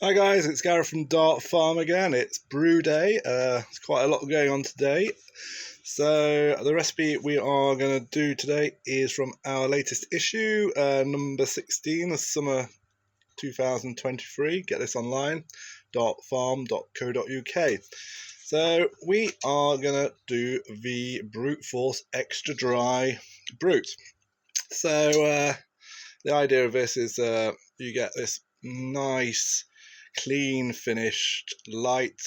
Hi guys, it's Gareth from Dart Farm again. It's brew day. There's quite a lot going on today. So the recipe we are going to do today is from our latest issue, number 16, the summer 2023. Get this online, dartfarm.co.uk. So we are going to do the Brut Force Extra Dry Brut. So the idea of this is you get this nice clean finished light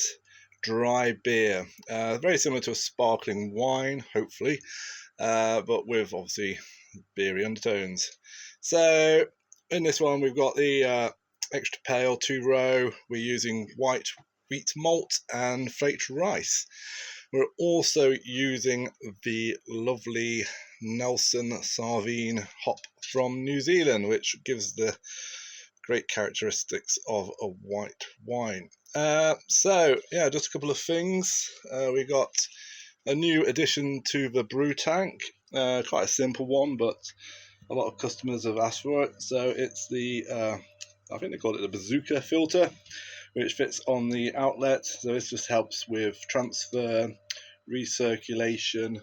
dry beer, very similar to a sparkling wine, hopefully, but with obviously beery undertones. So in this one we've got the extra pale 2-row. We're using white wheat malt and flaked rice. We're also using the lovely Nelson Sauvin hop from New Zealand, which gives the great characteristics of a white wine. So yeah, just a couple of things. We got a new addition to the brew tank, quite a simple one, but a lot of customers have asked for it. So it's the I think they call it the bazooka filter, which fits on the outlet. So this just helps with transfer, recirculation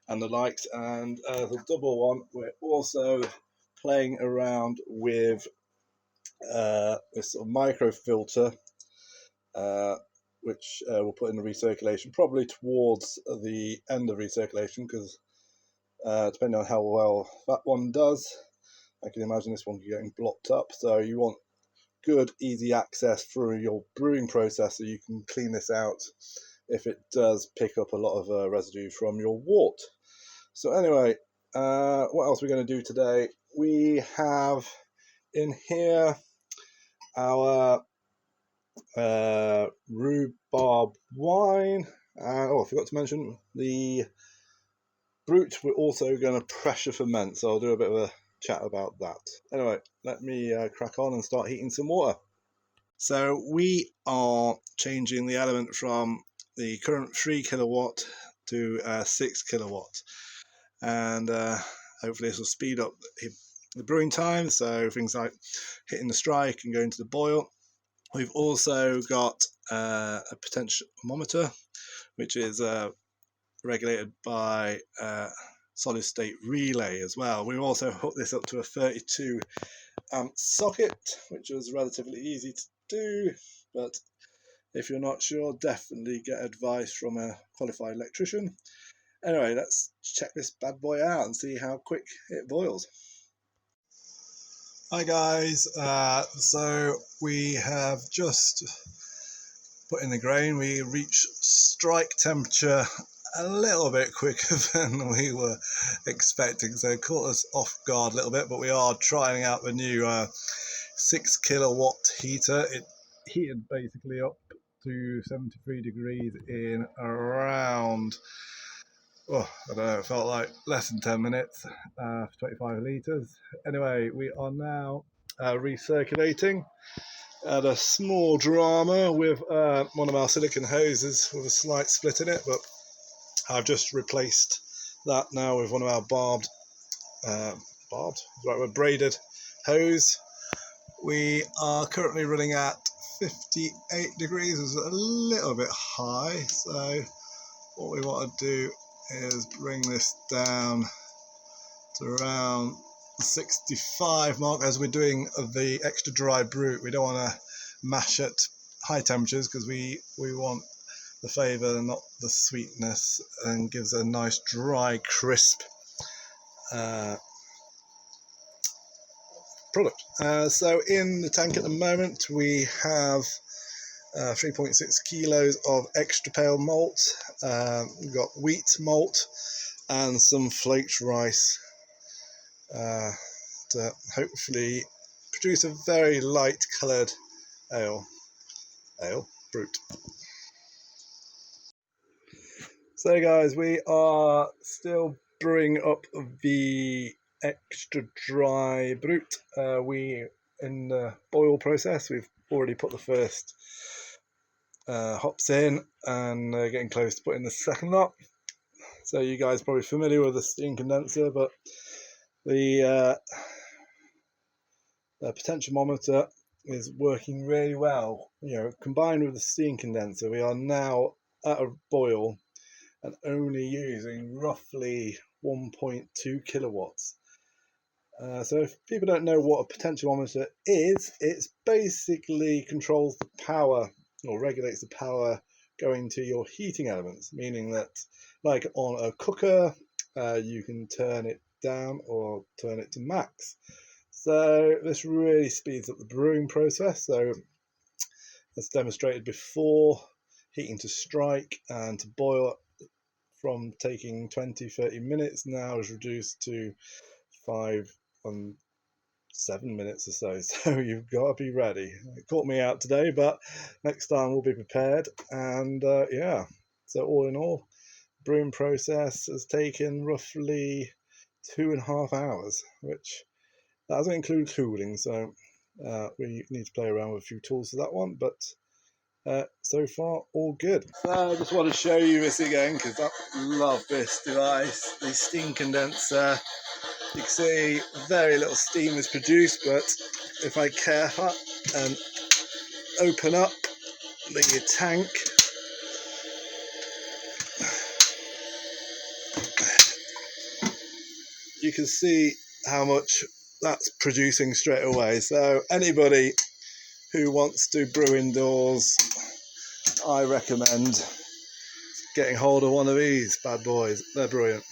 and the likes. And the double one, we're also playing around with this sort of micro filter, which we'll put in the recirculation probably towards the end of recirculation, because depending on how well that one does, I can imagine this one getting blocked up. So you want good easy access through your brewing process so you can clean this out if it does pick up a lot of residue from your wort. So anyway, what else are we going to do today? We have in here our rhubarb wine. I forgot to mention the Brut. We're also going to pressure ferment, so I'll do a bit of a chat about that. Anyway, let me crack on and start heating some water. So we are changing the element from the current 3 kilowatt to 6 kilowatt, and hopefully this will speed up the brewing time, so things like hitting the strike and going to the boil. We've also got a potentiometer, which is regulated by solid state relay as well. We've also hooked this up to a 32 amp socket, which is relatively easy to do, but if you're not sure, definitely get advice from a qualified electrician. Anyway, let's check this bad boy out and see how quick it boils. Hi guys, so we have just put in the grain. We reached strike temperature a little bit quicker than we were expecting, so it caught us off guard a little bit, but we are trying out the new 6 kilowatt heater. It heated basically up to 73 degrees in around, I don't know, it felt like less than 10 minutes for 25 litres. Anyway, we are now recirculating. Had a small drama with one of our silicone hoses with a slight split in it, but I've just replaced that now with one of our braided hose. We are currently running at 58 degrees, is a little bit high, so what we want to do is bring this down to around the 65 mark as we're doing the extra dry brew. We don't want to mash at high temperatures because we want the flavour, not the sweetness, and gives a nice dry, crisp product. So in the tank at the moment we have 3.6 kilos of extra pale malt. We've got wheat malt and some flaked rice to hopefully produce a very light coloured ale brut. So guys, we are still brewing up the extra dry brut. We in the boil process, we've already put the first hops in and getting close to putting the second lot. So you guys are probably familiar with the steam condenser, but the potentiometer is working really well. Combined with the steam condenser, we are now at a boil and only using roughly 1.2 kilowatts. So if people don't know what a potentiometer is, it basically controls the power or regulates the power going to your heating elements, meaning that like on a cooker, you can turn it down or turn it to max. So this really speeds up the brewing process. So as demonstrated before, heating to strike and to boil from taking 20-30 minutes now is reduced to 5 and 7 minutes or so. So you've got to be ready. It caught me out today, but next time we'll be prepared. And yeah, so all in all, brewing process has taken roughly 2.5 hours, which that doesn't include cooling, so we need to play around with a few tools for that one, but so far all good. So I just want to show you this again because I love this device, the steam condenser. You can see very little steam is produced, but if I careful and open up the tank, you can see how much that's producing straight away. So anybody who wants to brew indoors, I recommend getting hold of one of these bad boys. They're brilliant.